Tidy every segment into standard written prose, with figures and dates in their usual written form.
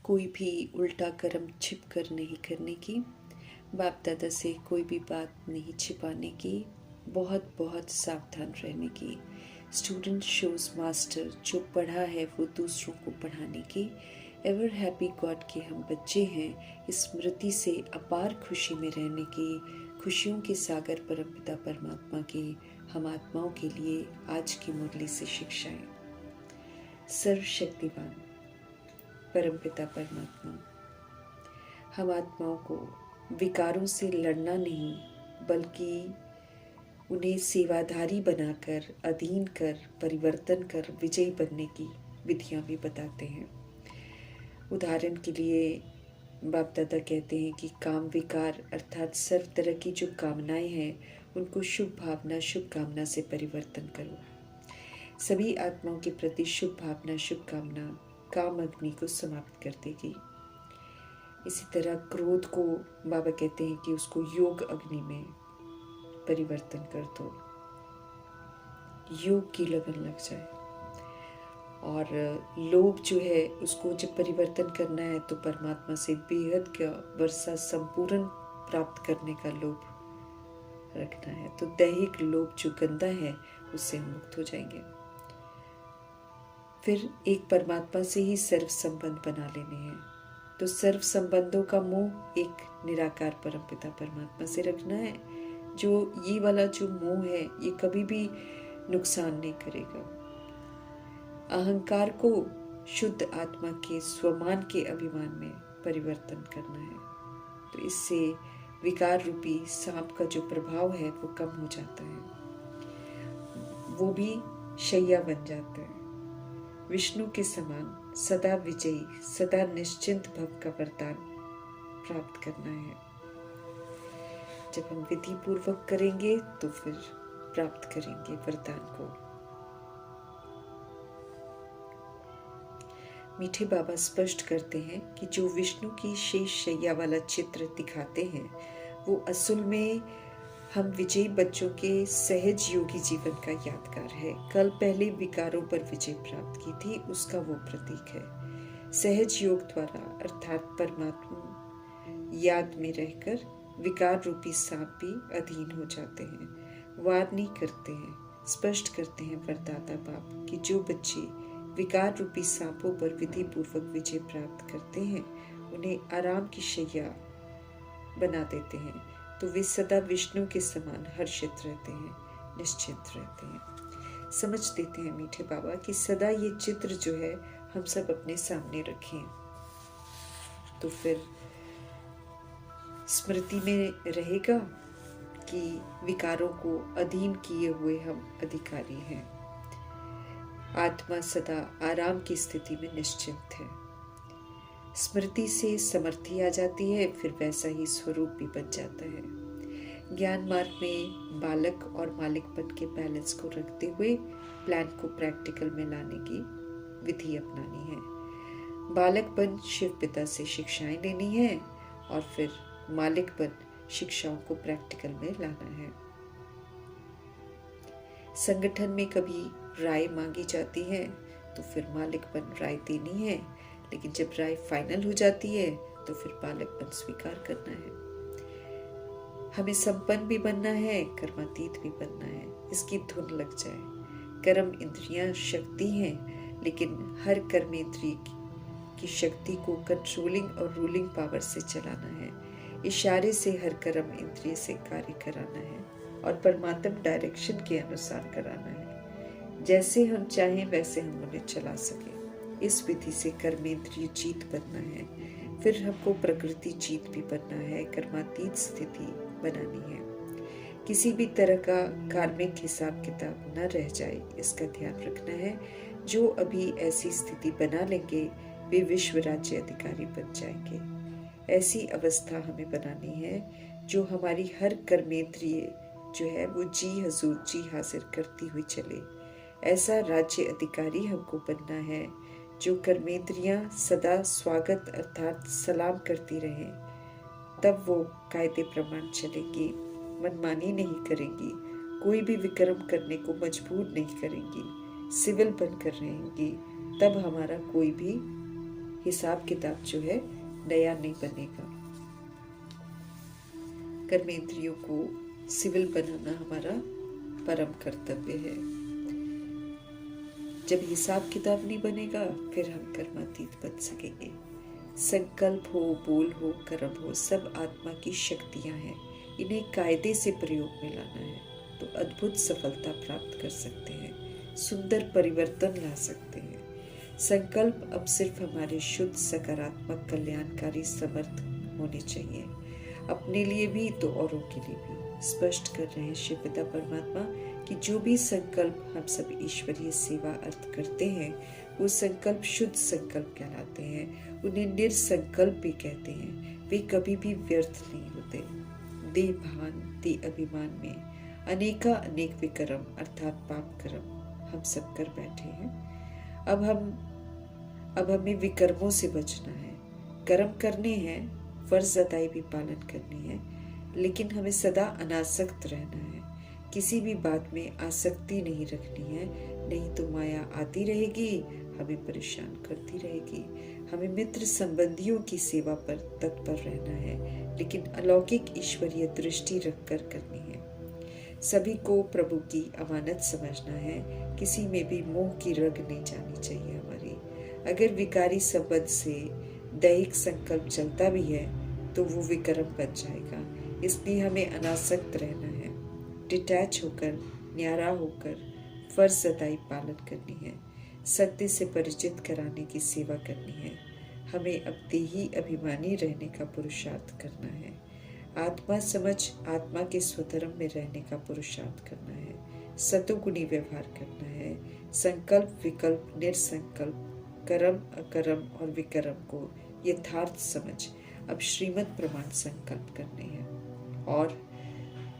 कोई भी उल्टा कर्म छिप कर नहीं करने की, बाप दादा से कोई भी बात नहीं छिपाने की, बहुत बहुत सावधान रहने की। स्टूडेंट शोज मास्टर, जो पढ़ा है वो दूसरों को पढ़ाने की। एवर हैप्पी गॉड के हम बच्चे हैं, स्मृति से अपार खुशी में रहने की। खुशियों के सागर परमपिता परमात्मा की हम आत्माओं के लिए आज की मुरली से शिक्षाएं। सर्वशक्तिवान परमपिता परमात्मा हम आत्माओं को विकारों से लड़ना नहीं, बल्कि उन्हें सेवाधारी बनाकर, अधीन कर, परिवर्तन कर विजयी बनने की विधियां भी बताते हैं। उदाहरण के लिए बाप दादा कहते हैं कि काम विकार अर्थात सर्व तरह की जो कामनाएं हैं उनको शुभ भावना, शुभ कामना से परिवर्तन करो। सभी आत्माओं के प्रति शुभ भावना, शुभ कामना काम अग्नि को समाप्त कर देगी। इसी तरह क्रोध को बाबा कहते हैं कि उसको योग अग्नि में परिवर्तन कर दो, योग की लगन लग जाए। और लोभ जो है उसको जब परिवर्तन करना है तो परमात्मा से बेहद का वर्षा संपूर्ण प्राप्त करने का लोभ रखना है। तो दैहिक लोभ जो गंदा है उससे हम मुक्त हो जाएंगे। फिर एक परमात्मा से ही सर्व संबंध बना लेने हैं। तो सर्व संबंधों का मोह एक निराकार परमपिता परमात्मा से रखना है। जो ये वाला जो मोह है ये कभी भी नुकसान नहीं करेगा। अहंकार को शुद्ध आत्मा के स्वमान के अभिमान में परिवर्तन करना है। तो इससे विकार रूपी सांप का जो प्रभाव है वो कम हो जाता है, वो भी शैया बन जाता है। विष्णु के समान सदा विजयी, सदा निश्चिंत भव का वरदान प्राप्त करना है। जब हम विधि पूर्वक करेंगे तो फिर प्राप्त करेंगे वरदान को। मीठे बाबा स्पष्ट करते हैं कि जो विष्णु की शेष शैया वाला चित्र दिखाते हैं वो असल में हम विजयी बच्चों के सहज योगी जीवन का यादगार है। कल पहले विकारों पर विजय प्राप्त की थी, उसका वो प्रतीक है। सहज योग द्वारा अर्थात परमात्मा याद में रहकर विकार रूपी सांप भी अधीन हो जाते हैं, वार नहीं करते हैं। स्पष्ट करते हैं वरदाता बाप कि जो बच्चे विकार रूपी सांपों पर विधि पूर्वक विजय प्राप्त करते हैं उन्हें आराम की शैया बना देते हैं, तो वे सदा विष्णु के समान हर्षित रहते हैं, निश्चिंत रहते हैं। समझ देते हैं मीठे बाबा कि सदा ये चित्र जो है हम सब अपने सामने रखें, तो फिर स्मृति में रहेगा कि विकारों को अधीन किए हुए हम अधिकारी हैं। आत्मा सदा आराम की स्थिति में निश्चिंत है। स्मृति से समर्थी आ जाती है, फिर वैसा ही स्वरूप भी बन जाता है। ज्ञान मार्ग में बालक और मालिकपन के बैलेंस को रखते हुए प्लान को प्रैक्टिकल में लाने की विधि अपनानी है। बालकपन शिव पिता से शिक्षाएं लेनी है और फिर मालिकपन शिक्षाओं को प्रैक्टिकल में लाना है। संगठन में कभी राय मांगी जाती है तो फिर मालिकपन राय देनी है, लेकिन जब राय फाइनल हो जाती है तो फिर बालकपन स्वीकार करना है। हमें संपन्न भी बनना है, कर्मातीत भी बनना है। इसकी धुन लग जाए। कर्म इंद्रियां शक्ति हैं, लेकिन हर कर्म इंद्रिय की शक्ति को कंट्रोलिंग और रूलिंग पावर से चलाना है। इशारे से हर कर्म इंद्रिय से कार्य कराना है और परमात्मा डायरेक्शन के अनुसार कराना है। जैसे हम चाहें वैसे हम उन्हें चला सके। इस विधि से कर्मेंद्रिय जीत बनना है। फिर हमको प्रकृति जीत भी बनना है, कर्मातीत स्थिति बनानी है। किसी भी तरह का कार्मिक हिसाब किताब न रह जाए, इसका ध्यान रखना है। जो अभी ऐसी स्थिति बना लेंगे वे विश्व राज्य अधिकारी बन जाएंगे। ऐसी अवस्था हमें बनानी है जो हमारी हर कर्मेंद्रिय जो है वो जी हजूर, जी हाजिर करती हुई चले। ऐसा राज्य अधिकारी हमको बनना है जो कर्मेंद्रियां सदा स्वागत अर्थात सलाम करती रहें। तब वो कायदे प्रमाण चलेंगी, मनमानी नहीं करेंगी, कोई भी विक्रम करने को मजबूर नहीं करेंगी, सिविल बनकर रहेंगी। तब हमारा कोई भी हिसाब किताब जो है नया नहीं बनेगा। कर्मेंद्रियों को सिविल बनाना हमारा परम कर्तव्य है। जब हिसाब किताब नहीं बनेगा फिर हम कर्मातीत बन सकेंगे। संकल्प हो, बोल हो, कर्म हो, सब आत्मा की शक्तियां हैं। इन्हें कायदे से प्रयोग में लाना है तो अद्भुत सफलता प्राप्त कर सकते हैं, सुंदर परिवर्तन ला सकते हैं। संकल्प अब सिर्फ हमारे शुद्ध सकारात्मक कल्याणकारी समर्थ होने चाहिए, अपने लिए भी तो औरों के लिए भी। स्पष्ट कर रहे हैं शिव पिता परमात्मा कि जो भी संकल्प हम सब ईश्वरीय सेवा अर्थ करते हैं वो संकल्प शुद्ध संकल्प कहलाते हैं। उन्हें निरसंकल्प भी कहते हैं। वे कभी भी व्यर्थ नहीं होते। देह भान, देह अभिमान में अनेक विकर्म अर्थात पाप कर्म हम सब कर बैठे हैं। अब हमें विकर्मों से बचना है। कर्म करने हैं, फर्ज अदाई भी पालन करनी है, लेकिन हमें सदा अनासक्त रहना है। किसी भी बात में आसक्ति नहीं रखनी है, नहीं तो माया आती रहेगी, हमें परेशान करती रहेगी। हमें मित्र संबंधियों की सेवा पर तत्पर रहना है, लेकिन अलौकिक ईश्वरीय दृष्टि रखकर करनी है। सभी को प्रभु की अमानत समझना है। किसी में भी मोह की रग नहीं जानी चाहिए हमारी। अगर विकारी संबंध से दैहिक संकल्प चलता भी है तो वो विकर्म बन जाएगा। इसलिए हमें अनासक्त रहना है, डिटैच होकर, न्यारा होकर फर्ज अदाई पालन करनी है, सत्य से परिचित कराने की सेवा करनी है। हमें अब देही अभिमानी रहने का पुरुषार्थ करना है। आत्मा समझ आत्मा के स्वधर्म में रहने का पुरुषार्थ करना है। सतोगुणी व्यवहार करना है। संकल्प विकल्प निरसंकल्प, कर्म अकर्म और विकर्म को यथार्थ समझ अब श्रीमत प्रमाण संकल्प करने हैं और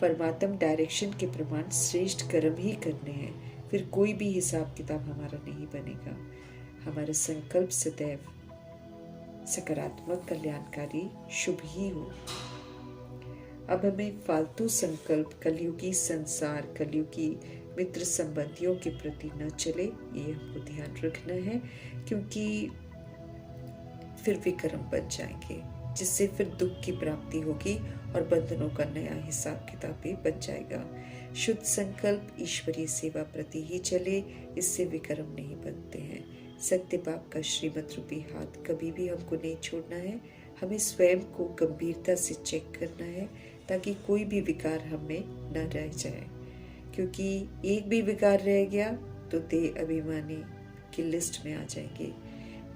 परमात्म डायरेक्शन के प्रमाण श्रेष्ठ कर्म ही करने हैं। फिर कोई भी हिसाब किताब हमारा नहीं बनेगा। हमारा संकल्प सदैव सकारात्मक, कल्याणकारी, शुभ ही हो। अब हमें फालतू संकल्प, कलयुगी संसार, कलयुगी मित्र संबंधियों के प्रति न चले, ये हमको ध्यान रखना है, क्योंकि फिर विकर्म बन जाएंगे, जिससे फिर दुख की प्राप्ति होगी और बंधनों का नया हिसाब किताब भी बन जाएगा। शुद्ध संकल्प ईश्वरीय सेवा प्रति ही चले, इससे विकर्म नहीं बनते हैं। सत्य पाप का श्रीमत रूपी हाथ कभी भी हमको नहीं छोड़ना है। हमें स्वयं को गंभीरता से चेक करना है ताकि कोई भी विकार हमें न रह जाए, क्योंकि एक भी विकार रह गया तो देह अभिमानी की लिस्ट में आ जाएंगे।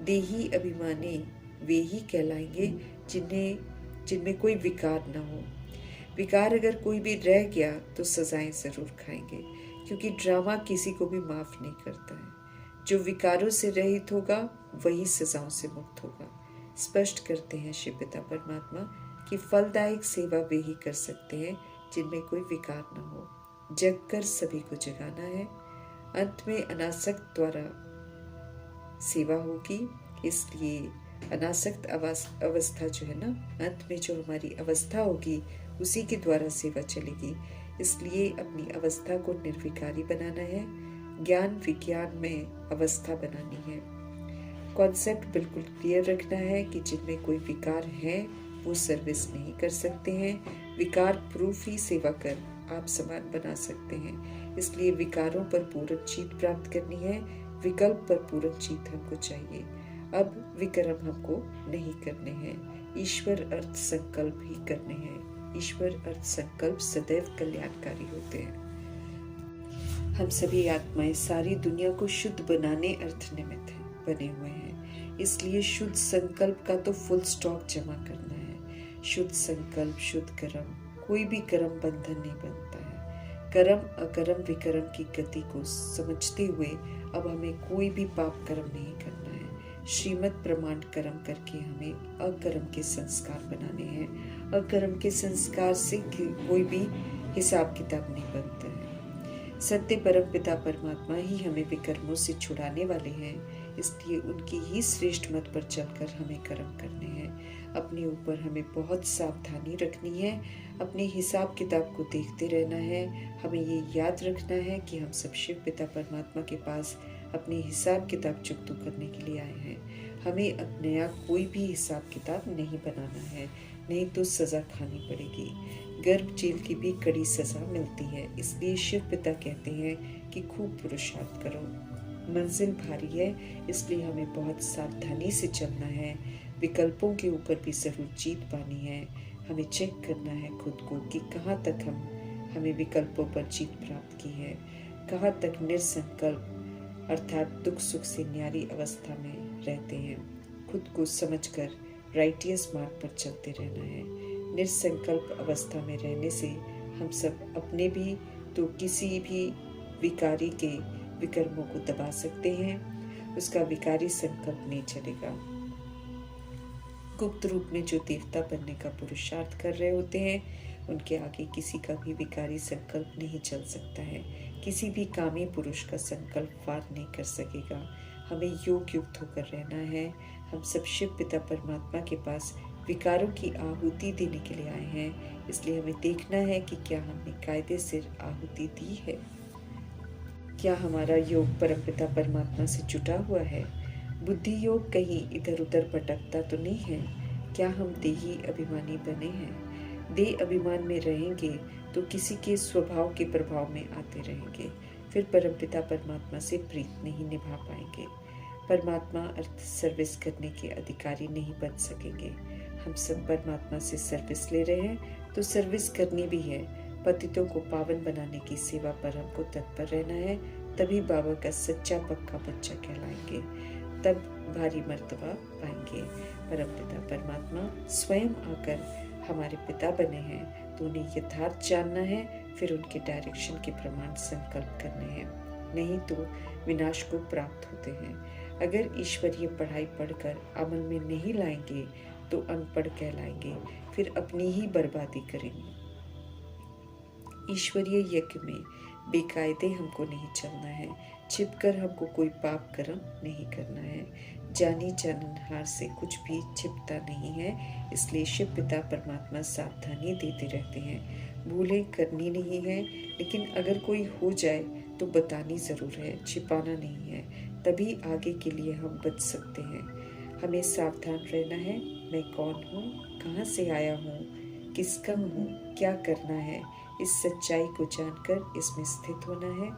देही अभिमानी वे ही कहलाएंगे जिनमें कोई विकार न हो। विकार अगर कोई भी रह गया तो सजाएं जरूर खाएंगे, क्योंकि ड्रामा किसी को भी माफ नहीं करता है। जो विकारों से रहित होगा वही सजाओं से मुक्त होगा। स्पष्ट करते हैं शिव पिता परमात्मा कि फलदायक सेवा वे ही कर सकते हैं जिनमें कोई विकार न हो। जग कर सभी को जगाना है। अंत में अनासक्त द्वारा सेवा होगी, इसलिए अनासक्त अवस्था जो है ना, अंत में जो हमारी अवस्था होगी उसी के द्वारा सेवा चलेगी। इसलिए अपनी अवस्था को निर्विकारी बनाना है, ज्ञान विज्ञान में अवस्था बनानी है। कॉन्सेप्ट बिल्कुल क्लियर रखना है कि जिनमें कोई विकार है वो सर्विस नहीं कर सकते हैं। विकार प्रूफ ही सेवा कर आप समान बना सकते हैं। इसलिए विकारों पर पूर्ण जीत प्राप्त करनी है, विकल्प पर पूर्ण जीत हमको चाहिए। अब विकर्म हमको नहीं करने हैं, ईश्वर अर्थ संकल्प ही करने हैं। ईश्वर अर्थ संकल्प सदैव कल्याणकारी होते हैं। हम सभी आत्माएं सारी दुनिया को शुद्ध बनाने अर्थ निमित्त बने हुए हैं। इसलिए शुद्ध संकल्प का तो फुल स्टॉक जमा करना है। शुद्ध संकल्प, शुद्ध कर्म, कोई भी कर्म बंधन नहीं बनता है। कर्म अकर्म विकर्म की गति को समझते हुए अब हमें कोई भी पाप कर्म नहीं करना है। श्रीमत प्रमाण कर्म करके हमें अकर्म के संस्कार बनाने हैं। अकर्म के संस्कार से कोई भी हिसाब किताब नहीं बनता है। सत्य परम पिता परमात्मा ही हमें विकर्मों से छुड़ाने वाले हैं, इसलिए उनकी ही श्रेष्ठ मत पर चलकर हमें कर्म करने हैं। अपने ऊपर हमें बहुत सावधानी रखनी है, अपने हिसाब किताब को देखते रहना है। हमें ये याद रखना है कि हम सब शिव पिता परमात्मा के पास अपने हिसाब किताब चुकता करने के लिए आए हैं। हमें अब नया कोई भी हिसाब किताब नहीं बनाना है, नहीं तो सज़ा खानी पड़ेगी। गर्भ जेल की भी कड़ी सज़ा मिलती है। इसलिए शिव पिता कहते हैं कि खूब पुरुषार्थ करो। मंजिल भारी है, इसलिए हमें बहुत सावधानी से चलना है। विकल्पों के ऊपर भी ज़रूर जीत पानी है। हमें चेक करना है खुद को कि कहाँ तक हमें विकल्पों पर जीत प्राप्त की है, कहाँ तक निरसंकल्प अर्थात दुख सुख से न्यारी अवस्था में रहते हैं। खुद को समझकर राइटियस मार्ग पर चलते रहना है। निरसंकल्प अवस्था में रहने से हम सब अपने भी तो किसी भी विकारी के विकर्मों को दबा सकते हैं। उसका विकारी संकल्प नहीं चलेगा। गुप्त रूप में जो देवता बनने का पुरुषार्थ कर रहे होते हैं, उनके आगे किसी का भी विकारी संकल्प नहीं चल सकता है। किसी भी कामी पुरुष का संकल्प पार नहीं कर सकेगा। हमें योग युक्त होकर रहना है। हम सब शिव पिता परमात्मा के पास विकारों की आहुति देने के लिए आए हैं। इसलिए हमें देखना है कि क्या हमने कायदे से आहुति दी है, क्या हमारा योग परमपिता परमात्मा से जुटा हुआ है। बुद्धि योग कहीं इधर उधर भटकता तो नहीं है। क्या हम देही अभिमानी बने हैं? देह अभिमान में रहेंगे तो किसी के स्वभाव के प्रभाव में आते रहेंगे, फिर परमपिता परमात्मा से प्रीत नहीं निभा पाएंगे। परमात्मा अर्थ सर्विस करने के अधिकारी नहीं बन सकेंगे। हम सब परमात्मा से सर्विस ले रहे हैं तो सर्विस करनी भी है। पतितों को पावन बनाने की सेवा पर हमको तत्पर रहना है। तभी बाबा का सच्चा पक्का बच्चा कहलाएंगे, तब भारी मर्तबा पाएंगे। परमपिता परमात्मा स्वयं आकर हमारे पिता बने हैं तो उन्हें यथार्थ जानना है, फिर उनके डायरेक्शन के प्रमाण संकल्प करने हैं, नहीं तो विनाश को प्राप्त होते हैं। अगर ईश्वरीय पढ़ाई पढ़कर अमल में नहीं लाएंगे तो अनपढ़ कहलाएंगे, फिर अपनी ही बर्बादी करेंगे। ईश्वरीय यज्ञ में बेकायदे हमको नहीं चलना है। छिपकर हमको कोई पाप कर्म नहीं करना है। जानी जाननहार से कुछ भी छिपता नहीं है। इसलिए शिव पिता परमात्मा सावधानी देते रहते हैं। भूलें करनी नहीं है, लेकिन अगर कोई हो जाए तो बतानी ज़रूर है, छिपाना नहीं है। तभी आगे के लिए हम बच सकते हैं। हमें सावधान रहना है। मैं कौन हूँ, कहाँ से आया हूँ, किसका हूँ, क्या करना है, इस सच्चाई को जानकर इसमें स्थित होना है।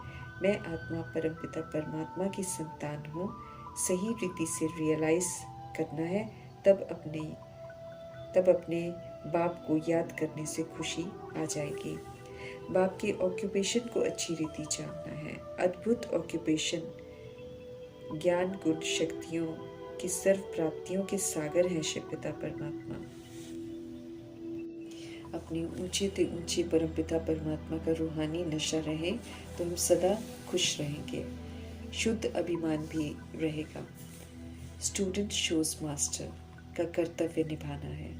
मैं आत्मा परमपिता परमात्मा की संतान हूँ, सही रीति से रियलाइज करना है। तब अपने बाप को याद करने से खुशी आ जाएगी। बाप के ऑक्यूपेशन को अच्छी रीति जानना है। अद्भुत ऑक्यूपेशन ज्ञान गुण शक्तियों की सर्व प्राप्तियों के सागर हैं शिव पिता परमात्मा। अपने ऊंचे ते ऊंचे परमपिता परमात्मा का रूहानी नशा रहे तो हम सदा खुश रहेंगे। शुद्ध अभिमान भी रहेगा। स्टूडेंट शोज मास्टर का कर्तव्य निभाना है।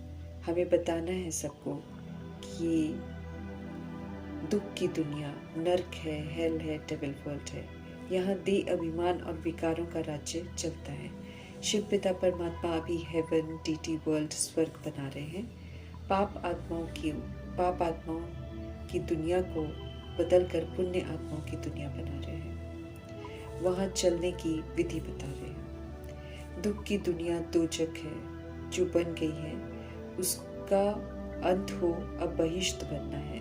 हमें बताना है सबको कि ये दुख की दुनिया नर्क है, हेल है, डेविल वर्ल्ड है। यहाँ देह अभिमान और विकारों का राज्य चलता है। शिव पिता परमात्मा अभी हेवन, डीटी वर्ल्ड, स्वर्ग बना रहे हैं। पाप आत्माओं की दुनिया को बदलकर पुण्य आत्माओं की दुनिया बना रहे हैं। वहाँ चलने की विधि बता रहे हैं। दुख की दुनिया दोजक है जो बन गई है, उसका अंत हो अब बहिश्त बनना है।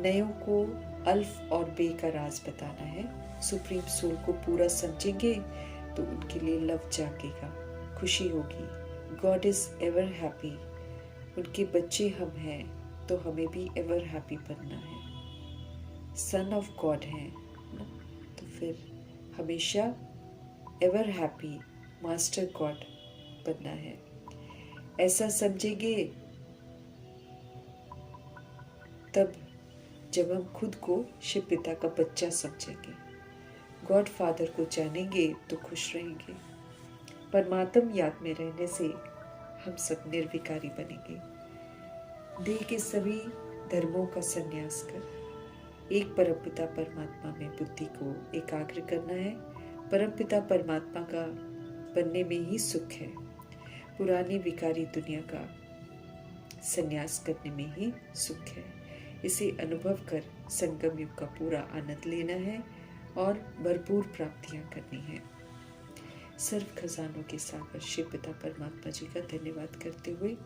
नयों को अल्फ और बे का राज बताना है। सुप्रीम सोल को पूरा समझेंगे तो उनके लिए लव जागेगा, खुशी होगी। God is ever happy. उनके बच्चे हम हैं तो हमें भी एवर हैप्पी बनना है। सन ऑफ गॉड हैं ना, तो फिर हमेशा एवर हैप्पी मास्टर गॉड बनना है। ऐसा समझेंगे तब जब हम खुद को शिव पिता का बच्चा समझेंगे। गॉड फादर को जानेंगे तो खुश रहेंगे। परमात्म याद में रहने से हम सब निर्विकारी बनेंगे। देह के सभी धर्मों का संन्यास कर एक परमपिता परमात्मा में बुद्धि को एकाग्र करना है। परमपिता परमात्मा का बनने में ही सुख है। पुरानी विकारी दुनिया का संन्यास करने में ही सुख है। इसे अनुभव कर संगम युग का पूरा आनंद लेना है और भरपूर प्राप्तियां करनी है। सर्व खजानों के सागर शिव पिता परमात्मा जी का धन्यवाद करते हुए